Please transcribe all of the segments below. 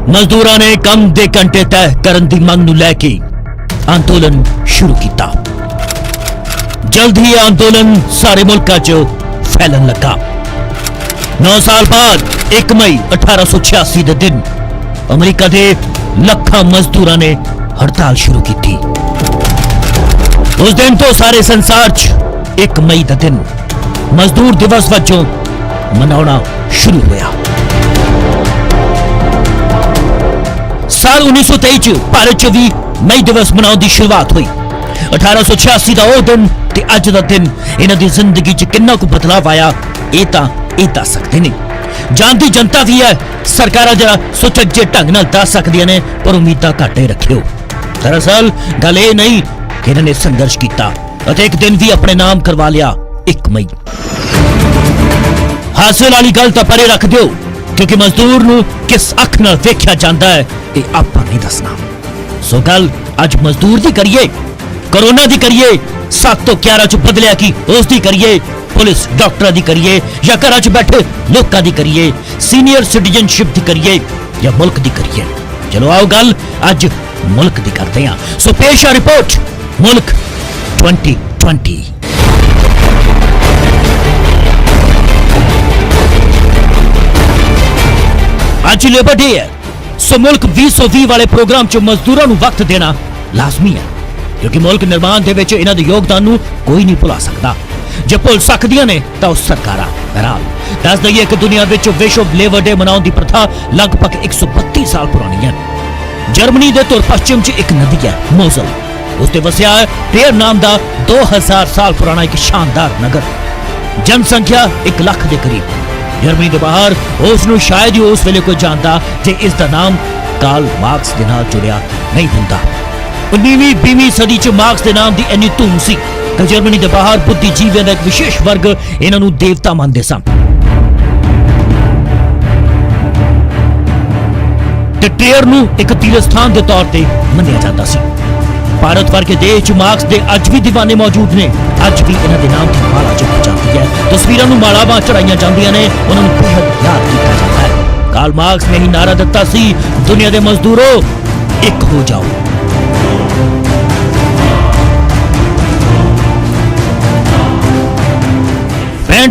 ਮਜ਼ਦੂਰਾਂ ਨੇ ਕੰਮ ਦੇ ਘੰਟੇ ਤੈਅ ਕਰਨ ਦੀ ਮੰਗ ਨੂੰ ਲੈ ਕੇ ਅੰਦੋਲਨ ਸ਼ੁਰੂ ਕੀਤਾ। ਜਲਦ ਹੀ ਅੰਦੋਲਨ ਸਾਰੇ ਮੁਲਕਾਂ 'ਚ ਫੈਲਣ ਲੱਗਾ। 9 ਸਾਲ ਬਾਅਦ 1 ਮਈ 1886 ਦੇ ਦਿਨ ਅਮਰੀਕਾ ਦੇ ਲੱਖਾਂ ਮਜ਼ਦੂਰਾਂ ਨੇ ਹੜਤਾਲ ਸ਼ੁਰੂ ਕੀਤੀ। ਉਸ ਦਿਨ ਤੋਂ ਸਾਰੇ ਸੰਸਾਰ 'ਚ 1 ਮਈ ਦਾ ਦਿਨ ਮਜ਼ਦੂਰ ਦਿਵਸ ਵਜੋਂ ਮਨਾਉਣਾ ਸ਼ੁਰੂ ਹੋਇਆ। ਸਾਲ 1923 ਚ ਭਾਰਤ 'ਚ ਵੀ ਮਈ ਦਿਵਸ ਮਨਾਉਣ ਦੀ ਸ਼ੁਰੂਆਤ ਹੋਈ। 1886 ਦਾ ਉਹ ਦਿਨ ਤੇ ਅੱਜ ਦਾ ਦਿਨ ਇਹਨਾਂ ਦੀ ਜ਼ਿੰਦਗੀ 'ਚ ਕਿੰਨਾ ਕੁ ਬਦਲਾਅ ਆਇਆ ਇਹ ਦੱਸ ਸਕਦੇ ਨੇ। ਜਾਣਦੀ ਜਨਤਾ ਵੀ ਹੈ, ਸਰਕਾਰਾਂ ਜਰਾ ਸੁਚੱਜੇ ਢੰਗ ਨਾਲ ਦੱਸ ਸਕਦੀਆਂ ਨੇ, ਪਰ ਉਮੀਦਾਂ ਘੱਟ ਹੀ ਰੱਖਿਓ। ਦਰਅਸਲ ਗੱਲ ਇਹ ਨਹੀਂ ਕਿ ਇਹਨਾਂ ਨੇ ਸੰਘਰਸ਼ ਕੀਤਾ ਅਤੇ ਇੱਕ ਦਿਨ ਵੀ ਆਪਣੇ ਨਾਮ ਕਰਵਾ ਲਿਆ 1 ਮਈ। ਹਾਸੇ ਵਾਲੀ ਗੱਲ ਤਾਂ ਪਰੇ ਰੱਖ ਦਿਓ, ਕਿਉਂਕਿ ਮਜ਼ਦੂਰ ਨੂੰ ਕਿਸ ਅੱਖ ਨਾਲ ਵੇਖਿਆ ਜਾਂਦਾ ਹੈ ਇਹ ਆਪਾਂ ਨਹੀਂ ਦੱਸਣਾ। ਸੋ ਗੱਲ ਅੱਜ ਮਜ਼ਦੂਰ ਦੀ ਕਰੀਏ, ਕੋਰੋਨਾ ਦੀ ਕਰੀਏ, 7 ਤੋਂ 11 ਚ ਬਦਲਿਆ ਕੀ ਉਸ ਦੀ ਕਰੀਏ, ਪੁਲਿਸ ਡਾਕਟਰਾਂ ਦੀ ਕਰੀਏ ਜਾਂ ਘਰਾਂ 'ਚ ਬੈਠੇ ਲੋਕਾਂ ਦੀ ਕਰੀਏ, ਸੀਨੀਅਰ ਸਿਟੀਜ਼ਨਸ਼ਿਪ ਦੀ ਕਰੀਏ ਜਾਂ ਮੁਲਕ ਦੀ ਕਰੀਏ। ਚਲੋ ਆਓ ਗੱਲ ਅੱਜ ਮੁਲਕ ਦੀ ਕਰਦੇ ਹਾਂ। ਸੋ ਪੇਸ਼ ਹੈ ਰਿਪੋਰਟ ਮੁਲਕ 2020। ਅੱਜ ਲੇਬਰ ਡੇ ਹੈ, ਸੋ ਮੁਲਕ 2020 ਵਾਲੇ ਪ੍ਰੋਗਰਾਮ 'ਚ ਮਜ਼ਦੂਰਾਂ ਨੂੰ ਵਕਤ ਦੇਣਾ ਲਾਜ਼ਮੀ ਹੈ, ਕਿਉਂਕਿ ਮੁਲਕ ਨਿਰਮਾਣ ਦੇ ਵਿੱਚ ਇਹਨਾਂ ਦੇ ਯੋਗਦਾਨ ਨੂੰ ਕੋਈ ਨਹੀਂ ਭੁਲਾ ਸਕਦਾ। ਜੇ ਭੁੱਲ ਸਕਦੀਆਂ ਨੇ ਤਾਂ ਉਹ ਸਰਕਾਰਾਂ। ਬਹਰਾਲ ਦੱਸ ਦਈਏ ਕਿ ਦੁਨੀਆ ਵਿੱਚ ਵਿਸ਼ਵ ਲੇਬਰ ਡੇ ਮਨਾਉਣ ਦੀ ਪ੍ਰਥਾ ਲਗਭਗ 132 ਸਾਲ ਪੁਰਾਣੀ ਹੈ। ਜਰਮਨੀ ਦੇ ਧੁਰ ਪੱਛਮ 'ਚ ਇੱਕ ਨਦੀ ਹੈ ਮੋਜ਼ਲ, ਉਸ ਤੇ ਵਸਿਆ ਹੈ ਟ੍ਰੇਅਰ ਨਾਮ ਦਾ 2000 ਸਾਲ ਪੁਰਾਣਾ ਇੱਕ ਸ਼ਾਨਦਾਰ ਨਗਰ। ਜਨਸੰਖਿਆ 1 ਲੱਖ ਦੇ ਕਰੀਬ। ਜਰਮਨੀ ਦੇ ਬਾਹਰ ਉਸ ਨੂੰ ਸ਼ਾਇਦ ਹੀ ਉਸ ਵੇਲੇ ਕੋਈ ਜਾਣਦਾ ਜੇ ਇਸ ਦਾ ਨਾਮ ਕਾਰਲ ਮਾਰਕਸ ਦੇ ਨਾਲ ਜੁੜਿਆ ਨਹੀਂ ਹੁੰਦਾ। 19ਵੀਂ 20ਵੀਂ ਸਦੀ 'ਚ ਮਾਰਕਸ ਦੇ ਨਾਮ ਦੀ ਇੰਨੀ ਧੂਮ ਸੀ ਕਿ ਜਰਮਨੀ ਦੇ ਬਾਹਰ ਬੁੱਧੀਜੀਵੀਆਂ ਦਾ ਇੱਕ ਵਿਸ਼ੇਸ਼ ਵਰਗ ਇਹਨਾਂ ਨੂੰ ਦੇਵਤਾ ਮੰਨਦੇ ਸਨ ਤੇ ਟ੍ਰੇਅਰ ਨੂੰ ਇੱਕ ਤੀਰਥ ਸਥਾਨ ਦੇ ਤੌਰ ਤੇ ਮੰਨਿਆ ਜਾਂਦਾ ਸੀ। ਭਾਰਤ ਵਰਗੇ ਦੇਸ਼ 'ਚ ਮਾਰਕਸ ਦੇ ਅੱਜ ਵੀ ਦੀਵਾਨੇ ਮੌਜੂਦ ਨੇ। ਅੱਜ ਵੀ ਇਹਨਾਂ ਦੇ ਨਾਮ ਦੀ ਮਾਲਾ ਚੜ੍ਹਾਈ ਜਾਂਦੀ ਹੈ, ਤਸਵੀਰਾਂ ਨੂੰ ਮਾਲਾਵਾਂ ਚੜਾਈਆਂ ਜਾਂਦੀਆਂ ਨੇ, ਉਹਨਾਂ ਨੂੰ ਬੇਹੱਦ ਯਾਦ ਕੀਤਾ ਜਾਂਦਾ ਹੈ। ਕਾਰਲ ਮਾਰਕਸ ਨੇ ਹੀ ਨਾਰਾ ਦਿੱਤਾ ਸੀ, ਦੁਨੀਆ ਦੇ ਮਜ਼ਦੂਰੋ ਇੱਕ ਹੋ ਜਾਓ।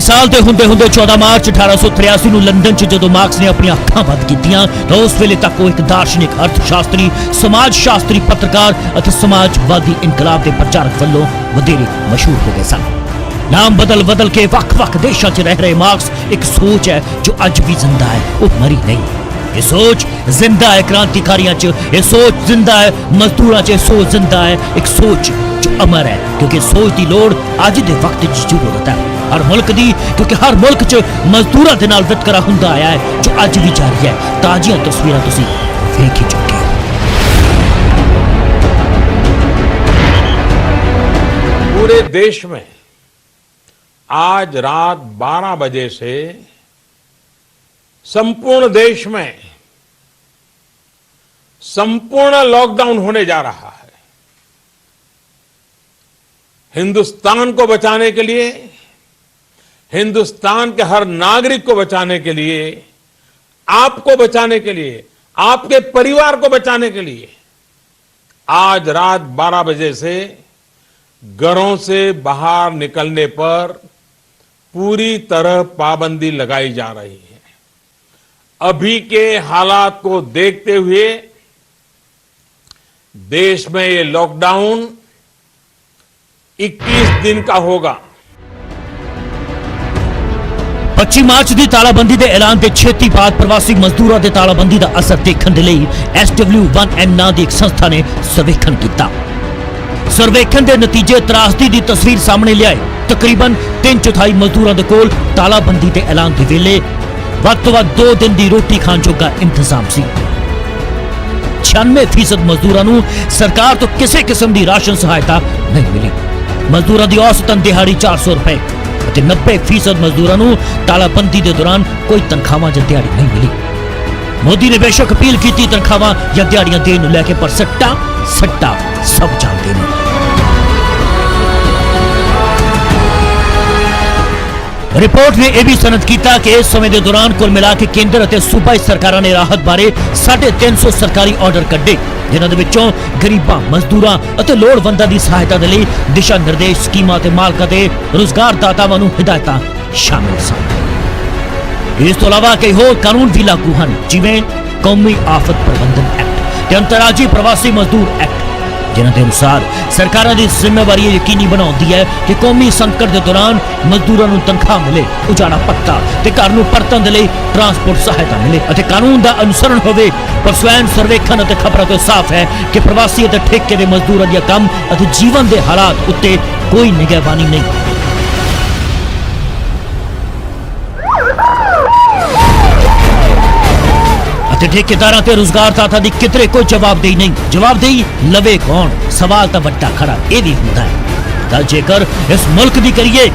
ਸਾਲ ਦੇ ਹੁੰਦੇ 14 ਮਾਰਚ 1883 ਨੂੰ ਲੰਡਨ 'ਚ ਜਦੋਂ ਮਾਰਕਸ ਨੇ ਆਪਣੀਆਂ ਅੱਖਾਂ ਬੰਦ ਕੀਤੀਆਂ ਤਾਂ ਉਸ ਵੇਲੇ ਤੱਕ ਉਹ ਇੱਕ ਦਾਰਸ਼ਨਿਕ, ਅਰਥ ਸ਼ਾਸਤਰੀ, ਸਮਾਜ ਸ਼ਾਸਤਰੀ, ਪੱਤਰਕਾਰ ਅਤੇ ਸਮਾਜਵਾਦੀ ਇਨਕਲਾਬ ਦੇ ਪ੍ਰਚਾਰਕ ਵੱਲੋਂ ਵਧੇਰੇ ਮਸ਼ਹੂਰ ਹੋ ਗਏ ਸਨ। ਨਾਮ ਬਦਲ ਕੇ ਵੱਖ-ਵੱਖ ਦੇਸ਼ਾਂ 'ਚ ਰਹਿ ਰਹੇ ਮਾਰਕਸ ਇੱਕ ਸੋਚ ਹੈ ਜੋ ਅੱਜ ਵੀ ਜ਼ਿੰਦਾ ਹੈ, ਉਹ ਮਰੀ ਨਹੀਂ। ਇਹ ਸੋਚ ਜ਼ਿੰਦਾ ਹੈ ਕ੍ਰਾਂਤੀਕਾਰੀਆਂ 'ਚ, ਇਹ ਸੋਚ ਜ਼ਿੰਦਾ ਹੈ ਮਜ਼ਦੂਰਾਂ 'ਚ, ਇਹ ਸੋਚ ਜ਼ਿੰਦਾ ਹੈ ਇੱਕ ਸੋਚ ਜੋ ਅਮਰ ਹੈ, ਕਿਉਂਕਿ ਸੋਚ ਦੀ ਲੋੜ ਅੱਜ ਦੇ ਵਕਤ 'ਚ ਜ਼ਰੂਰਤ ਹੈ ਹਰ ਮੁਲਕ ਦੀ, ਕਿਉਂਕਿ ਹਰ ਮੁਲਕ 'ਚ ਮਜ਼ਦੂਰਾਂ ਦੇ ਨਾਲ ਵਿਤਕਰਾ ਹੁੰਦਾ ਆਇਆ ਹੈ ਜੋ ਅੱਜ ਵੀ ਜਾਰੀ ਹੈ। ਤਾਜ਼ੀਆਂ ਤਸਵੀਰਾਂ ਤੁਸੀਂ ਵੇਖ ਹੀ ਚੁੱਕੇ ਹੋ। पूरे देश में आज रात 12 बजे से संपूर्ण देश में संपूर्ण लॉकडाउन होने जा रहा है। हिंदुस्तान को बचाने के लिए, हिंदुस्तान के हर नागरिक को बचाने के लिए, आपको बचाने के लिए, आपके परिवार को बचाने के लिए आज रात 12 बजे से घरों से बाहर निकलने पर पूरी तरह पाबंदी लगाई जा रही है। अभी के हालात को देखते हुए देश में ये लॉकडाउन 21 दिन का होगा। 25 ਮਾਰਚ ਦੀ ਤਾਲਾਬੰਦੀ ਦੇ ਐਲਾਨ ਦੇ ਛੇਤੀ ਬਾਅਦ ਪ੍ਰਵਾਸੀ ਮਜ਼ਦੂਰਾਂ ਦੇ ਤਾਲਾਬੰਦੀ ਦਾ ਅਸਰ ਦੇਖਣ ਦੇ ਲਈ SW1M ਨਾਂ ਦੀ ਇੱਕ ਸੰਸਥਾ ਨੇ ਸਰਵੇਖਣ ਕੀਤਾ। ਸਰਵੇਖਣ ਦੇ ਨਤੀਜੇ ਤਰਾਸਦੀ ਦੀ ਤਸਵੀਰ ਸਾਹਮਣੇ ਲਿਆਏ। ਤਕਰੀਬਨ 3/4 ਮਜ਼ਦੂਰਾਂ ਦੇ ਕੋਲ ਤਾਲਾਬੰਦੀ ਦੇ ਐਲਾਨ ਦੇ ਵੇਲੇ ਵੱਧ ਤੋਂ ਵੱਧ 2 ਦਿਨ ਦੀ ਰੋਟੀ ਖਾਣ ਜੋਗਾ ਇੰਤਜ਼ਾਮ ਸੀ। 96% ਮਜ਼ਦੂਰਾਂ ਨੂੰ ਸਰਕਾਰ ਤੋਂ ਕਿਸੇ ਕਿਸਮ ਦੀ ਰਾਸ਼ਨ ਸਹਾਇਤਾ ਨਹੀਂ ਮਿਲੀ। ਮਜ਼ਦੂਰਾਂ ਦੀ ਔਸਤਨ ਦਿਹਾੜੀ 400 ਰੁਪਏ ਅਤੇ 90% ਮਜ਼ਦੂਰਾਂ ਨੂੰ ਤਾਲਾਬੰਦੀ ਦੇ ਦੌਰਾਨ ਕੋਈ ਤਨਖਾਹਾਂ ਜਾਂ ਦਿਹਾੜੀ ਨਹੀਂ ਮਿਲੀ। ਮੋਦੀ ਨੇ ਬੇਸ਼ੱਕ ਅਪੀਲ ਕੀਤੀ ਤਨਖਾਹਾਂ ਜਾਂ ਦਿਹਾੜੀਆਂ ਦੇਣ ਨੂੰ ਲੈ ਕੇ, ਪਰ ਸੱਟਾ ਸਭ ਜਾਣਦੇ ਨੇ। रिपोर्ट ने यह भी सनद किया कि इस समय के दौरान कुल मिला के केंद्र और सूबाई सरकारां ने राहत बारे 350 सरकारी ऑर्डर कड्ढे, जिन्हां दे विचों गरीबां, मजदूरां और लोड़वंदां दी सहायता दे लई दिशा निर्देश, स्कीमां ते मालकां ते रोजगारदातावां नूं हिदायतां शामिल सन। इस तो इलावा कई होर कानून भी लागू हैं, जिवें कौमी आफत प्रबंधन एक्ट ते अंतर्राज्यी प्रवासी मजदूर एक्ट, जिन्हां दे अनुसार सरकारां दी जिम्मेवारी यकीनी बनाउंदी है कि कौमी संकट के दौरान मजदूरां नूं तनख्वाह मिले, उजाड़ा पट्टा ते घर नूं परतण दे लई ट्रांसपोर्ट सहायता मिले अते कानून दा अनुसरण होवे। पर स्वयं सर्वेखण अते खबरां तो साफ है कि प्रवासी अते ठेके दे मजदूरां दे काम अते जीवन दे हालात उत्ते कोई निगरानी नहीं। ठेकेदारां ते रोजगारदाता दी कितरे कोई जवाबदेही नहीं। जवाबदेही लवे कौन? सवाल तो वड्डा खड़ा यह भी होंदा है। गल जेकर इस मुल्क दी करिए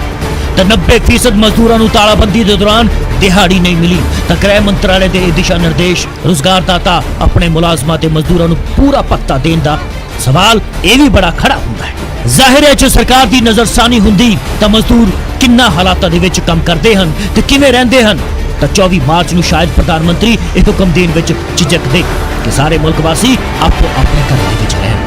तो 90% मजदूरां नूं तालाबंदी दे दौरान दिहाड़ी नहीं मिली तो गृह मंत्रालय के दिशा निर्देश रोजगारदाता अपने मुलाजमां ते मजदूरां नूं पूरा पत्ता देण दा सवाल यह भी बड़ा खड़ा होंदा है। जाहिर है जो सरकार की नजरसानी हुंदी तो मजदूर किन्ना हालातां दे विच काम करदे हन ते किवें रहिंदे हन। तो 24 मार्च नूं शायद प्रधानमंत्री एक हुक्म देण विच झिझक दे कि सारे मुल्क वासी आपो अपने घरां विच रहण।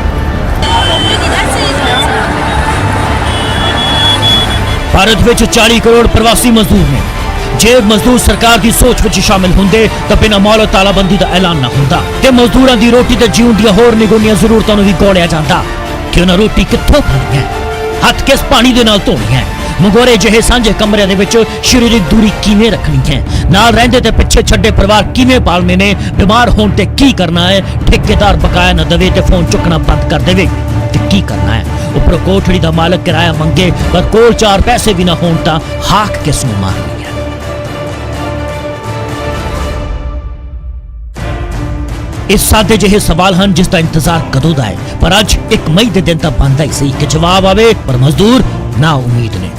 भारत विच 40 करोड़ प्रवासी मजदूर ने। जे मजदूर सरकार की सोच विच शामिल हुंदे तो बिना मौल तालाबंदी का ऐलान ना हुंदा ते मजदूरां दी रोटी ते जीवन दी होर निगुणियां जरूरतां नूं भी गौलिया जांदा कि उन्हां रोटी कित्थों खानी है, हथ किस पानी दे नाल धोनी है, मंगोरे जहे सांझे कमरे दे विच शारीरिक दूरी किवें रखनी है, नाल रहिंदे ते पिछे छड्डे परिवार किवें पालने ने, बीमार होण ते की करना है, ठेकेदार बकाया न देवे ते फोन चुकना बंद कर देवे ते की करना है, उपर कोठड़ी दा मालक किराया मंगे पर कोल 4 पैसे भी ना होण तां हाक किस नूं मारनी है। इस सादे जहे सवाल हैं जिसका इंतजार कदों दा है, पर अज 1 मई के दिन तक बनता ही सही कि जवाब आवे, पर मजदूर ना उम्मीद ने।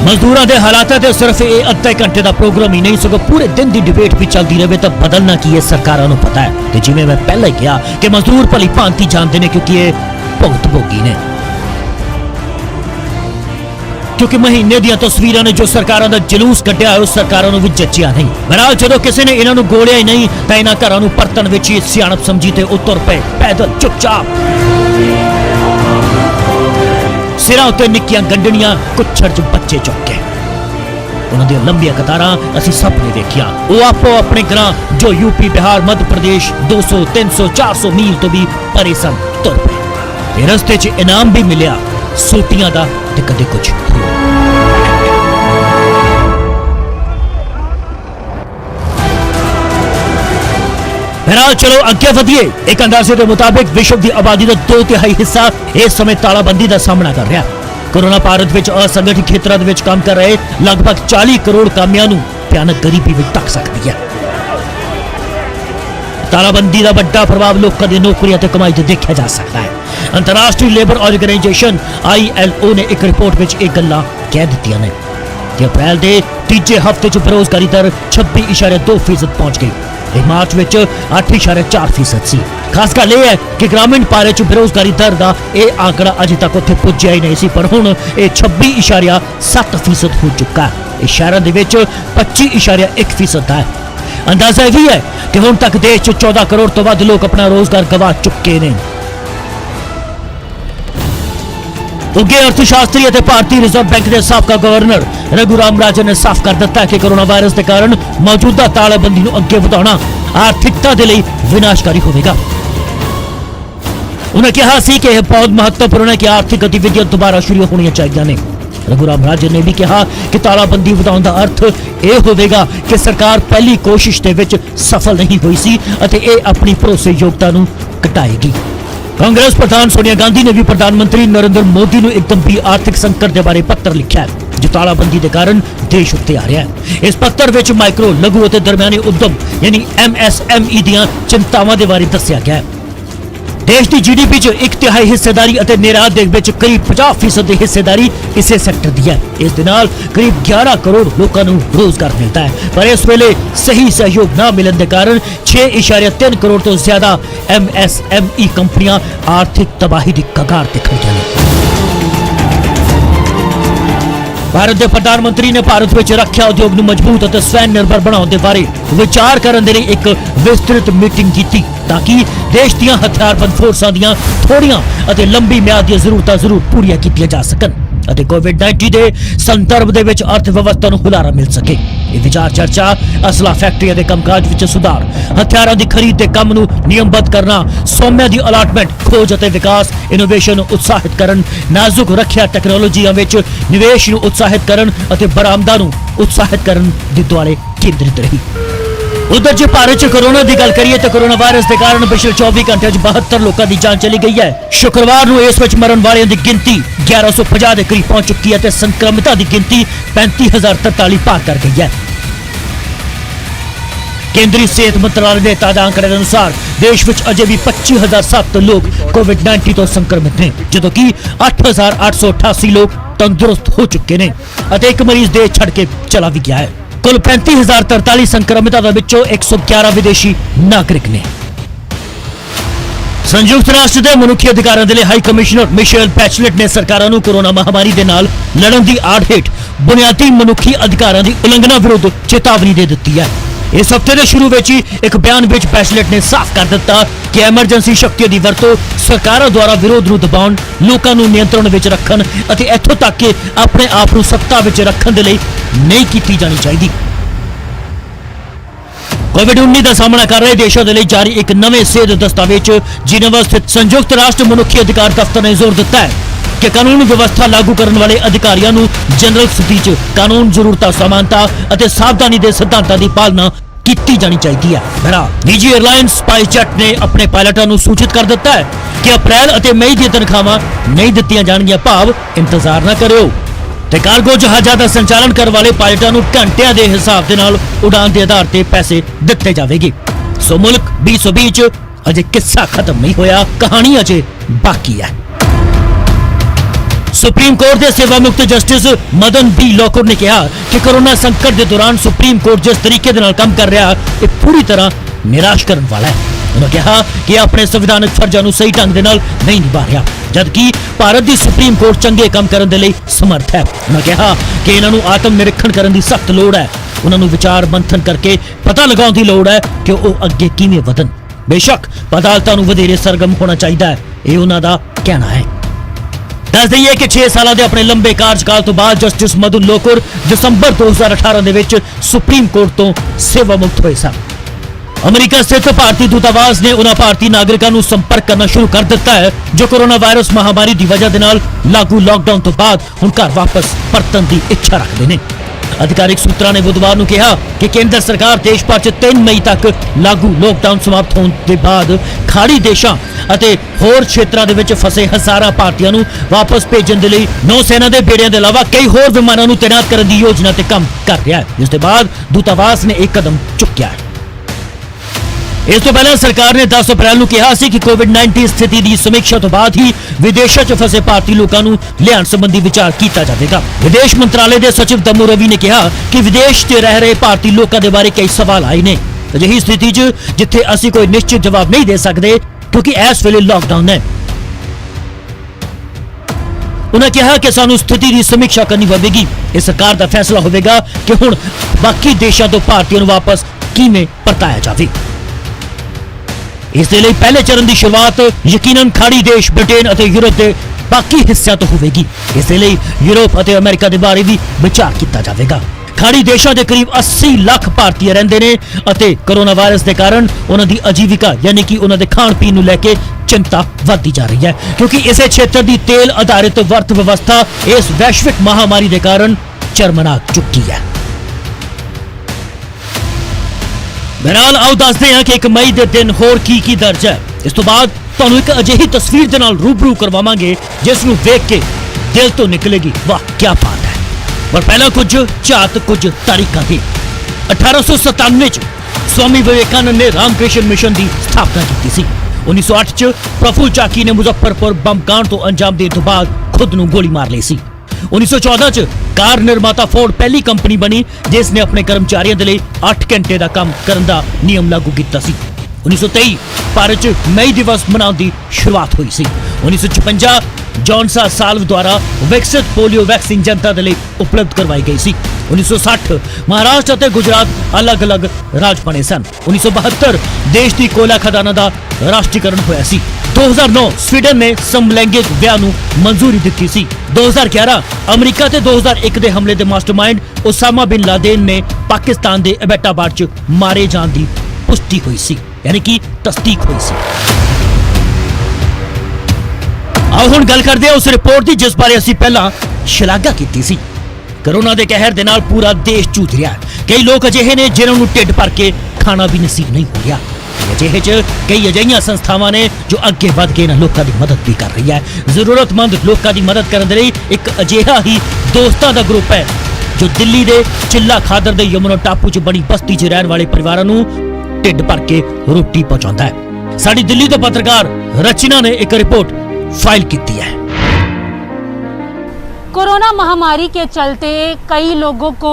मजदूरों के हालात ते सिर्फ ये अद्धे घंटे का प्रोग्राम ही नहीं सगों पूरे दिन की डिबेट भी चलती रहे तो बदलना की है सरकारों को पता है। तो जिवें मैं पहले ही कहा कि मजदूर भली भांति जानते हैं क्योंकि ये भुगत भोगी ने, क्योंकि महीने दी तस्वीरां ने जो सरकारों का जलूस कढ़िया है उस सरकारों को भी जचिया नहीं। बहरहाल जो किसी ने इन्हों गोलिया ही नहीं तो इन्होंने घरों परतन विच ही सियाणप समझी ते उतर पे पैदल चुपचाप। सिरां उत्ते निक्कियां गंढणियां कुछड़ च बच्चे चुक के उन्हां दी लंबियां कतारां असीं सब ने वेखिया। वो आपो अपने ग्रां जो यूपी, बिहार, मध्य प्रदेश 200, 300, 400 मील तो भी परे सन तुर पे। रस्ते च इनाम भी मिलिया सोटियां दा ते कदे कुछ। बहरहाल चलो अगे वधिए। एक अंदाजे के मुताबिक विश्व की आबादी का 2/3 हिस्सा इस समय तालाबंदी का सामना कर रहा है। कोरोना भारत विच असंगठित क्षेत्रों में काम कर रहे लगभग 40 करोड़ कामियां नूं भयानक गरीबी में धक सकती है। तालाबंदी का बड़ा प्रभाव लोगों की नौकरियां ते कमाई ते देखा जा सकता है। अंतरराष्ट्रीय लेबर ऑर्गेनाइजेशन ILO ने एक रिपोर्ट में एक गल्लां कह दित्तियां ने कि अप्रैल के तीजे हफ्ते च बेरोजगारी दर 26.2% पहुंच गई। मार्च में 8.4% सी। खास गल यह है कि ग्रामीण पारे च बेरोजगारी दर का यह आंकड़ा अजे तक उत्थे पुज्जिया ही नहीं सी, पर हुण यह 26.7% हो चुका है। इस शहरों के 25.1% है। अंदाजा यह भी है कि हुण तक देश च 14 करोड़ तो वध लोग अपना रोजगार गवा चुके ने। उगे अर्थशास्त्री और भारतीय रिजर्व बैंक के साबका गवर्नर रघुराम राजन ने साफ कर दिता है कि कोरोना वायरस के कारण मौजूदा तालाबंदी को अगे बढ़ाना आर्थिकता के लिए विनाशकारी होगा। उन्हें कहा सी कि यह बहुत महत्वपूर्ण है कि आर्थिक गतिविधियां दोबारा शुरू होनी चाहिए ने। रघुराम राजन ने भी कहा कि तालाबंदी बढ़ाने का अर्थ यह होगा कि सरकार पहली कोशिश के विच सफल नहीं हुई सी अते यह अपनी भरोसेयोग्यता नूं घटाएगी। कांग्रेस प्रधान सोनिया गांधी ने भी प्रधानमंत्री नरेंद्र मोदी को एक गंभीर आर्थिक संकट के बारे पत्र लिखा है जो तालाबंदी के कारण देश उत्ते आ रहा है। इस पत्र विच माइक्रो, लघु और दरमियाने उद्यम यानी MSME दियां चिंतावां के बारे दस्सिया गया है। देश की GDP च 1/3 हिस्सेदारी और निर्यात दे विच करीब 50% की हिस्सेदारी इसे सेक्टर दी है। इस दे नाल करीब 11 करोड़ लोगों को रोजगार मिलता है, पर इस वेले सही सहयोग न मिलने के कारण 6.3 करोड़ तो ज्यादा MSME कंपनियां आर्थिक तबाही की कगार ते खड़ियां ने। ਭਾਰਤ ਦੇ ਪ੍ਰਧਾਨ ਮੰਤਰੀ ਨੇ ਭਾਰਤ ਵਿੱਚ ਰੱਖਿਆ ਉਦਯੋਗ ਨੂੰ ਮਜ਼ਬੂਤ ਅਤੇ ਸਵੈ ਨਿਰਭਰ ਬਣਾਉਣ ਦੇ ਬਾਰੇ ਵਿਚਾਰ ਕਰਨ ਦੇ ਲਈ ਇੱਕ ਵਿਸਤ੍ਰਿਤ ਮੀਟਿੰਗ ਕੀਤੀ ਤਾਂ ਕਿ ਦੇਸ਼ ਦੀਆਂ ਹਥਿਆਰਬੰਦ ਫੋਰਸਾਂ ਦੀਆਂ ਥੋੜੀਆਂ ਅਤੇ ਲੰਬੀ ਮਿਆਦ ਦੀਆਂ ਜ਼ਰੂਰਤਾਂ ਜ਼ਰੂਰ ਪੂਰੀਆਂ ਕੀਤੀਆਂ ਜਾ ਸਕਣ ਅਤੇ ਕੋਵਿਡ-19 ਦੇ ਸੰਦਰਭ ਦੇ ਵਿੱਚ ਅਰਥ ਵਿਵਸਥਾ ਨੂੰ ਹੁਲਾਰਾ ਮਿਲ ਸਕੇ। ਇਹ ਵਿਚਾਰ ਚਰਚਾ ਅਸਲਾ ਫੈਕਟਰੀਆਂ ਦੇ ਕੰਮਕਾਜ ਵਿੱਚ ਸੁਧਾਰ, ਹਥਿਆਰਾਂ ਦੀ ਖਰੀਦ ਦੇ ਕੰਮ ਨੂੰ ਨਿਯਮਬੱਧ ਕਰਨਾ, ਸੋਮਿਆਂ ਦੀ ਅਲਾਟਮੈਂਟ, ਖੋਜ ਅਤੇ ਵਿਕਾਸ, ਇਨੋਵੇਸ਼ਨ ਨੂੰ ਉਤਸ਼ਾਹਿਤ ਕਰਨ, ਨਾਜ਼ੁਕ ਰੱਖਿਆ ਟੈਕਨੋਲੋਜੀਆਂ ਵਿੱਚ ਨਿਵੇਸ਼ ਨੂੰ ਉਤਸ਼ਾਹਿਤ ਕਰਨ ਅਤੇ ਬਰਾਮਦਾਂ ਨੂੰ ਉਤਸ਼ਾਹਿਤ ਕਰਨ ਦੇ ਦੁਆਲੇ ਕੇਂਦਰਿਤ ਰਹੀ। उधर जो भारत च कोरोना की गल करिए तो कोरोना वायरस के कारण पिछले 24 घंटे 72 लोगों की जान चली गई है। शुक्रवार को इस विच मरण वालों की गिनती 1150 के करीब पहुंच चुकी है तो संक्रमितों की गिनती 35,043 पार कर गई है। केंद्रीय सेहत मंत्रालय के ताजा आंकड़े के अनुसार देश में अजे भी 25,007 लोग कोविड-19 तो संक्रमित ने, जो कि 8,888 लोग तंदुरुस्त हो चुके हैं और एक मरीज देश छड़ के चला भी गया है। कुल 35,043 संक्रमितों के विचों 111 विदेशी नागरिक ने। संयुक्त राष्ट्र के मनुखी अधिकारों के लिए हाई कमिश्नर मिशेल बैचलेट ने सरकारों को कोरोना महामारी के नाल लड़न की आड़ हेठ बुनियादी मनुखी अधिकारों की उल्लंघना विरुद्ध चेतावनी दे दी है। इस हफ्ते के शुरू में ही एक बयान में बैचलेट ने साफ कर दिता कि एमरजेंसी शक्तियों की वरतों सरकारों द्वारा विरोध नूं दबाउण, लोकां नूं नियंत्रण विच रखण अते इत्थों तक कि अपने आप नूं सत्ता विच रखण दे लई नहीं की जानी चाहिए। कोविड-19 का सामना कर रहे देशों के लिए जारी एक नवे सेहत दस्तावेज जिनेवा स्थित संयुक्त राष्ट्र मनुखी अधिकार दफ्तर ने जोर दिता है कि कानून व्यवस्था लागू करने वाले अधिकारियों नूं जनरल स्थिति च कानून, जरूरतां, समानता अते सावधानी के सिद्धांतां की पालना की जानी चाहिए है। निजी एयरलाइन स्पाइस जेट ने अपने पायलटों को सूचित कर दिता है कि अप्रैल और मई दी तनख्वाहां नहीं दित्तियां जाणगीआं, भाव इंतजार न करियो। ते कार्गो जहाज़ां दा संचालन करने वाले पायलटों को घंटिया के हिसाब के नाल उड़ान के आधार पर पैसे दिते जाएंगे। सो मुल्क 2020 अजे किस्सा खत्म नहीं होया, कहानी अजे बाकी है। सुप्रीम कोर्ट के सेवा मुक्त जस्टिस मदन बी लोकुर ने कहा कि कोरोना संकट के दौरान सुप्रीम कोर्ट जिस तरीके के नाल काम कर रहा है पूरी तरह निराश करने वाला है। उन्होंने कहा कि अपने संविधानिक फर्जां नूं सही ढंग दे नाल नहीं निभा रहा, जबकि भारत की सुप्रीम कोर्ट चंगे काम करने के लिए समर्थ है। उन्होंने कहा कि इन्हां नूं आत्म निरीक्षण करने की सख्त लोड़ है, उन्होंने विचार मंथन करके पता लगाने की लोड़ है कि वह अगे किवें वधन। बेशक अदालतां नूं वधेरे सरगम होना चाहिए, यह उन्हां दा कहना है। दस दईए कि 6 साल के अपने लंबे कार्यकाल तो बाद जस्टिस मदन लोकुर दिसंबर 2018 दे विच सुप्रीम कोर्ट तो सेवा मुक्त हुए सन। अमेरिका स्थित भारतीय दूतावास ने उन्हां भारतीय नागरिकों को संपर्क करना शुरू कर दिता है जो कोरोना वायरस महामारी की वजह के नाल लागू लॉकडाउन तो बाद हुण घर वापस परतन की इच्छा रखते हैं। अधिकारिक सूत्रों ने बुधवार को कहा कि केंद्र सरकार देश भर च 3 मई तक लागू लॉकडाउन समाप्त होने के बाद खाड़ी देशों और होर क्षेत्रों के फसे हजारों भारतीयों को वापस भेजने के लिए नौसेना के बेड़ियों के अलावा कई होर विमानों को तैनात करने की योजना से काम कर रहा है, जिसके बाद दूतावास ने एक कदम चुक्या है। इस तो पहले सरकार ने 10 अप्रैल को कहा कि कोविड-19 स्थिति की समीक्षा तो बाद ही विदेशों च फसे भारतीय लोगों को लियाण संबंधी विचार किया जाएगा। विदेश मंत्रालय के सचिव दम्मू रवि ने कहा कि विदेश से रह रहे भारतीय लोगों के बारे कई सवाल आए ने, अजिही स्थिति जिथे असी कोई निश्चित जवाब नहीं दे सकते क्योंकि इस वेले लॉकडाउन है। उन्होंने कहा कि सानू स्थिति की समीक्षा करनी पवेगी, यह सरकार का फैसला होगा कि हुण बाकी देशों तो भारतीयों वापस किवें परताया जाए। इसके लिए पहले चरण की शुरुआत यकीनन खाड़ी देश ब्रिटेन और यूरोप के बाकी हिस्सों तो होगी। इसलिए यूरोप और अमेरिका के बारे भी विचार किया जाएगा। खाड़ी देशों के करीब 80 लाख भारतीय रहते हैं और कोरोना वायरस के कारण उन्होंने आजीविका यानी कि उन्होंने खाण पीन लेके चिंता बढ़ती जा रही है क्योंकि इस क्षेत्र की तेल आधारित अर्थ व्यवस्था इस वैश्विक महामारी के कारण चरमरा चुकी है। बहरहाल आओ दसते हैं कि 1 मई के दिन होर की दर्ज है। इस तो बाद तुहानू एक अजिही तस्वीर के नाल रूबरू करवावांगे जिसनू वेख के दिल तो निकलेगी वाह क्या बात है। पर पहला कुछ झात कुछ तारीखां दी। 1897 च स्वामी विवेकानंद ने रामकृष्ण मिशन की स्थापना की सी। 1908 च प्रफुल्ल चाकी ने मुजफ्फरपुर बम कांड तो अंजाम देने तो बाद खुद नू गोली मार ली सी। 1914 च कार निर्माता फोर्ड पहली कंपनी बनी जिसने अपने कर्मचारियों के लिए 8 घंटे का काम करने का नियम लागू किया सी। 1923 भारत च मई दिवस मनाने की शुरुआत हुई सी। 1956 जॉनसन साल्व द्वारा विकसित पोलियो वैक्सीन जनता दे ਲਈ ਉਪਲਬਧ ਕਰਵਾਈ ਗਈ ਸੀ। 1960 महाराष्ट्र ਅਤੇ गुजरात अलग-अलग ਰਾਜ ਬਣੇ ਸਨ। 1972 ਦੇਸ਼ ਦੀ ਕੋਲਾ ਖਦਾਨਾਂ ਦਾ ਰਾਸ਼ਟਰੀਕਰਨ ਹੋਇਆ ਸੀ। 2009 ਸਵੀਡਨ ਨੇ ਸਮਲੈਂਗਿਕ ਵਿਆਹ ਨੂੰ ਮਨਜ਼ੂਰੀ ਦਿੱਤੀ ਸੀ। 2011 ਅਮਰੀਕਾ ਤੇ 2001 ਦੇ ਹਮਲੇ ਦੇ ਮਾਸਟਰਮਾਈਂਡ ਉਸਾਮਾ ਬਿਨ ਲਾਦੇਨ ਨੇ ਪਾਕਿਸਤਾਨ ਦੇ ਐਬਟਾਬਾਦ 'ਚ ਮਾਰੇ ਜਾਣ ਦੀ ਪੁਸ਼ਟੀ ਹੋਈ ਸੀ, ਯਾਨੀ ਕਿ ਤਸਦੀਕ ਹੋਈ ਸੀ। ਆਓ ਹੁਣ ਗੱਲ ਕਰਦੇ ਹਾਂ ਉਸ ਰਿਪੋਰਟ ਦੀ ਜਿਸ ਬਾਰੇ ਅਸੀਂ ਪਹਿਲਾਂ ਸ਼ਲਾਘਾ ਕੀਤੀ ਸੀ। ਕੋਰੋਨਾ ਦੇ ਕਹਿਰ ਦੇ ਨਾਲ ਪੂਰਾ ਦੇਸ਼ ਜੂਝ ਰਿਹਾ ਹੈ। ਕਈ ਲੋਕ ਅਜਿਹੇ ਨੇ ਜਿਨ੍ਹਾਂ ਨੂੰ ਢਿੱਡ ਭਰ ਕੇ ਖਾਣਾ ਵੀ ਨਸੀਬ ਨਹੀਂ ਹੋ ਰਿਹਾ। ਅਜਿਹੇ 'ਚ ਕਈ ਅਜਿਹੀਆਂ ਸੰਸਥਾਵਾਂ ਨੇ ਜੋ ਅੱਗੇ ਵੱਧ ਕੇ ਇਹਨਾਂ ਲੋਕਾਂ ਦੀ ਮਦਦ ਵੀ ਕਰ ਰਹੀ ਹੈ। ਜ਼ਰੂਰਤਮੰਦ ਲੋਕਾਂ ਦੀ ਮਦਦ ਕਰਨ ਦੇ ਲਈ ਇੱਕ ਅਜਿਹਾ ਹੀ ਦੋਸਤਾਂ ਦਾ ਗਰੁੱਪ ਹੈ ਜੋ ਦਿੱਲੀ ਦੇ ਚਿੱਲਾ ਖਾਦਰ ਦੇ ਯਮੁਨਾ ਟਾਪੂ 'ਚ ਬਣੀ ਬਸਤੀ 'ਚ ਰਹਿਣ ਵਾਲੇ ਪਰਿਵਾਰਾਂ ਨੂੰ ਢਿੱਡ ਭਰ ਕੇ ਰੋਟੀ ਪਹੁੰਚਾਉਂਦਾ ਹੈ। ਸਾਡੀ ਦਿੱਲੀ ਤੋਂ ਪੱਤਰਕਾਰ ਰਚਨਾ ਨੇ ਇੱਕ ਰਿਪੋर्ट फाइल की है। कोरोना महामारी के चलते कई लोगों को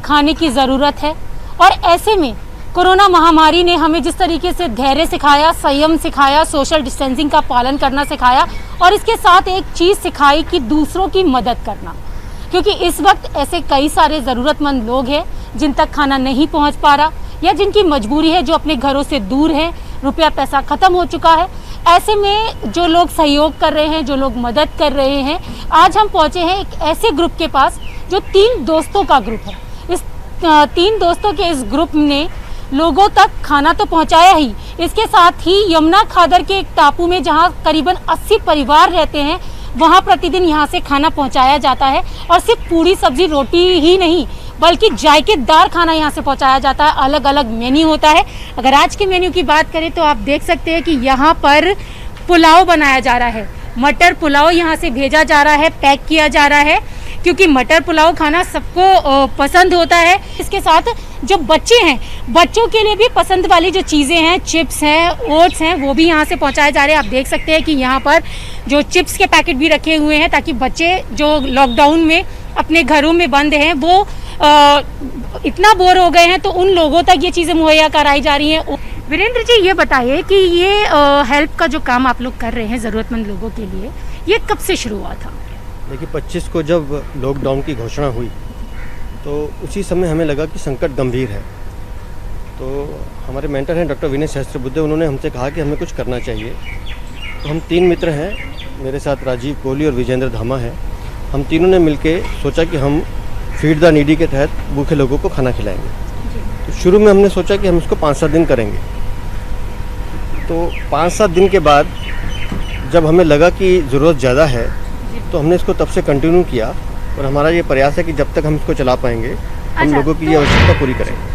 खाने की ज़रूरत है और ऐसे में कोरोना महामारी ने हमें जिस तरीके से धैर्य सिखाया, संयम सिखाया, सोशल डिस्टेंसिंग का पालन करना सिखाया और इसके साथ एक चीज़ सिखाई कि दूसरों की मदद करना, क्योंकि इस वक्त ऐसे कई सारे ज़रूरतमंद लोग हैं जिन तक खाना नहीं पहुंच पा रहा या जिनकी मजबूरी है, जो अपने घरों से दूर है, रुपया पैसा ख़त्म हो चुका है। ऐसे में जो लोग सहयोग कर रहे हैं, जो लोग मदद कर रहे हैं, आज हम पहुंचे हैं एक ऐसे ग्रुप के पास जो 3 दोस्तों का ग्रुप है। इस 3 दोस्तों के इस ग्रुप ने लोगों तक खाना तो पहुंचाया ही, इसके साथ ही यमुना खादर के एक टापू में जहां करीबन 80 परिवार रहते हैं, वहां प्रतिदिन यहां से खाना पहुंचाया जाता है और सिर्फ पूरी सब्जी रोटी ही नहीं बल्कि जायकेदार खाना यहाँ से पहुँचाया जाता है। अलग अलग मेन्यू होता है। अगर आज के मेन्यू की बात करें तो आप देख सकते हैं कि यहाँ पर पुलाव बनाया जा रहा है। मटर पुलाव यहाँ से भेजा जा रहा है, पैक किया जा रहा है, क्योंकि मटर पुलाव खाना सबको पसंद होता है। इसके साथ जो बच्चे हैं, बच्चों के लिए भी पसंद वाली जो चीज़ें हैं, चिप्स हैं, ओट्स हैं, वो भी यहाँ से पहुँचाए जा रहे हैं। आप देख सकते हैं कि यहाँ पर जो चिप्स के पैकेट भी रखे हुए हैं ताकि बच्चे जो लॉकडाउन में अपने घरों में बंद हैं वो इतना बोर हो गए हैं, तो उन लोगों तक ये चीज़ें मुहैया कराई जा रही हैं। वीरेंद्र जी, ये बताइए कि ये हेल्प का जो काम आप लोग कर रहे हैं ज़रूरतमंद लोगों के लिए, ये कब से शुरू हुआ था? देखिए, 25 को जब लॉकडाउन की घोषणा हुई तो उसी समय हमें लगा कि संकट गंभीर है। तो हमारे मेंटर हैं डॉक्टर विनय सहस्त्रबुद्धे, उन्होंने हमसे कहा कि हमें कुछ करना चाहिए। तो हम 3 मित्र हैं, मेरे साथ राजीव कोहली और विजेंद्र धामा है। हम तीनों ने मिलके सोचा कि हम फीड द नीडी के तहत भूखे लोगों को खाना खिलाएंगे। तो शुरू में हमने सोचा कि हम इसको 5-7 दिन करेंगे। तो 5-7 दिन के बाद जब हमें लगा कि ज़रूरत ज़्यादा है तो हमने इसको तब से कंटिन्यू किया और हमारा ये प्रयास है कि जब तक हम इसको चला पाएंगे हम लोगों की ये आवश्यकता पूरी करेंगे।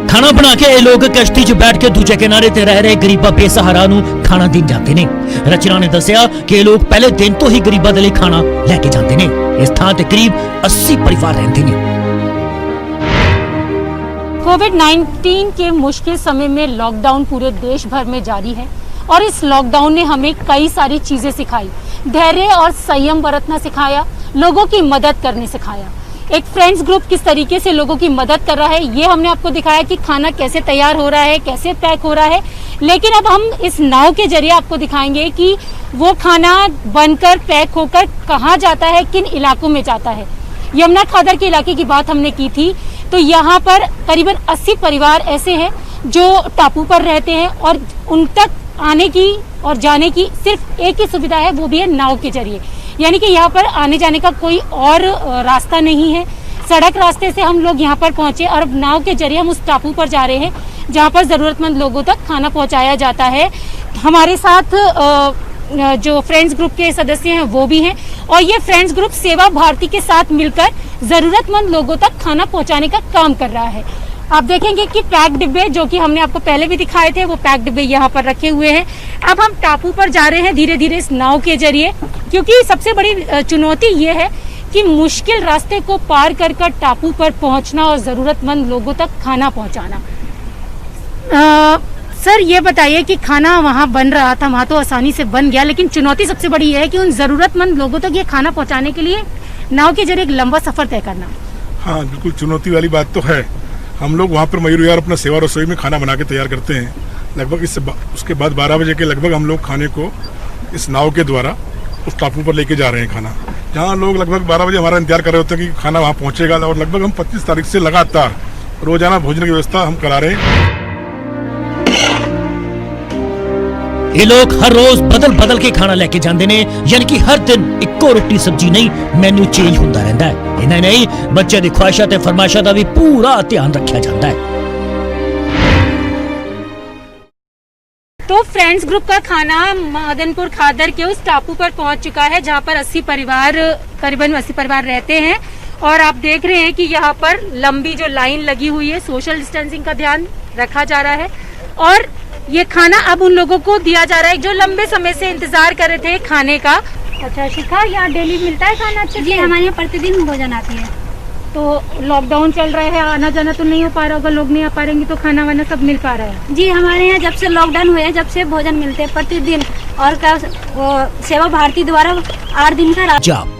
ਖਾਣਾ ਬਣਾ ਕੇ ਇਹ ਲੋਕ ਕਸ਼ਤੀ 'ਚ ਬੈਠ ਕੇ ਦੂਜੇ ਕਿਨਾਰੇ ਤੇ ਰਹਿ ਰਹੇ ਗਰੀਬਾਂ ਬੇਸਹਾਰਾ ਨੂੰ ਖਾਣਾ ਦੇਣ ਜਾਂਦੇ ਨੇ। ਰਚਨਾ ਨੇ ਦੱਸਿਆ ਕਿ ਇਹ ਲੋਕ ਪਹਿਲੇ ਦਿਨ ਤੋਂ ਹੀ ਗਰੀਬਾਂ ਦੇ ਲਈ ਖਾਣਾ ਲੈ ਕੇ ਜਾਂਦੇ ਨੇ। ਇਸ ਥਾਂ ਤੇ ਕਰੀਬ 80 परिवार रहते हैं। कोविड-19 के मुश्किल समय में लॉकडाउन पूरे देश भर में जारी है और इस लॉकडाउन ने हमें कई सारी चीजें सिखाई। धैर्य और संयम बरतना सिखाया, लोगों की मदद करने सिखाया। एक फ्रेंड्स ग्रुप किस तरीके से लोगों की मदद कर रहा है ये हमने आपको दिखाया कि खाना कैसे तैयार हो रहा है, कैसे पैक हो रहा है। लेकिन अब हम इस नाव के जरिए आपको दिखाएंगे कि वो खाना बनकर पैक होकर कहाँ जाता है, किन इलाकों में जाता है। यमुना खादर के इलाके की बात हमने की थी, तो यहाँ पर करीबन 80 परिवार ऐसे हैं जो टापू पर रहते हैं और उन तक आने की और जाने की सिर्फ एक ही सुविधा है, वो भी है नाव के जरिए। यानी कि यहाँ पर आने जाने का कोई और रास्ता नहीं है। सड़क रास्ते से हम लोग यहाँ पर पहुँचे और अब नाव के जरिए हम उस टापू पर जा रहे हैं जहाँ पर ज़रूरतमंद लोगों तक खाना पहुँचाया जाता है। हमारे साथ जो फ्रेंड्स ग्रुप के सदस्य हैं वो भी हैं और ये फ्रेंड्स ग्रुप सेवा भारती के साथ मिलकर ज़रूरतमंद लोगों तक खाना पहुँचाने का काम कर रहा है। आप देखेंगे कि पैक डिब्बे जो कि हमने आपको पहले भी दिखाए थे, वो पैक डिब्बे यहाँ पर रखे हुए हैं। अब हम टापू पर जा रहे हैं धीरे धीरे इस नाव के जरिए, क्योंकि सबसे बड़ी चुनौती ये है कि मुश्किल रास्ते को पार कर कर टापू पर पहुँचना और ज़रूरतमंद लोगों तक खाना पहुँचाना। सर ये बताइए कि खाना वहाँ बन रहा था, वहाँ तो आसानी से बन गया, लेकिन चुनौती सबसे बड़ी है कि उन ज़रूरतमंद लोगों तक ये खाना पहुँचाने के लिए नाव के जरिए एक लंबा सफ़र तय करना। हाँ बिल्कुल, चुनौती वाली बात तो है। हम लोग वहाँ पर मयूर विहार अपना सेवा रसोई में खाना बना के तैयार करते हैं। लगभग उसके बाद 12 बजे के लगभग हम लोग खाने को इस नाव के द्वारा उस टापू पर लेके जा रहे हैं खाना, जहाँ लोग लगभग 12 बजे हमारा इंतजार कर रहे होते हैं कि खाना वहाँ पहुँचेगा। और लगभग हम 25 तारीख से लगातार रोजाना भोजन की व्यवस्था हम करा रहे हैं। ये लोग हर रोज बदल बदल के खाना लेके जाते ने, यानी कि हर दिन इक्को रोटी सब्जी नहीं, मेन्यू चेंज होता रहता है। इन्हें नहीं, बच्चे की ख्वाहिशा ते फरमाइशा का भी पूरा ध्यान रखा जाता है। तो फ्रेंड्स ग्रुप का खाना मदनपुर खादर के उस टापू पर पहुंच चुका है, जहां पर 80 परिवार, करीबन 80 परिवार रहते हैं। और आप देख रहे हैं कि यहाँ पर लंबी जो लाइन लगी हुई है, सोशल डिस्टेंसिंग का ध्यान रखा जा रहा है। और ये खाना अब उन लोगों को दिया जा रहा है जो लंबे समय से इंतजार कर रहे थे खाने का। अच्छा शिखा, यहाँ डेली मिलता है खाना? अच्छा जी, हमारे यहाँ प्रतिदिन भोजन आती है। तो लॉकडाउन चल रहा है, आना जाना तो नहीं हो पा रहा होगा, लोग नहीं आ पा रहेंगे, तो खाना वाना सब मिल पा रहा है? जी, हमारे यहाँ जब से लॉकडाउन हुए जब से भोजन मिलते हैं प्रतिदिन। और सेवा भारती द्वारा 8 दिन का जब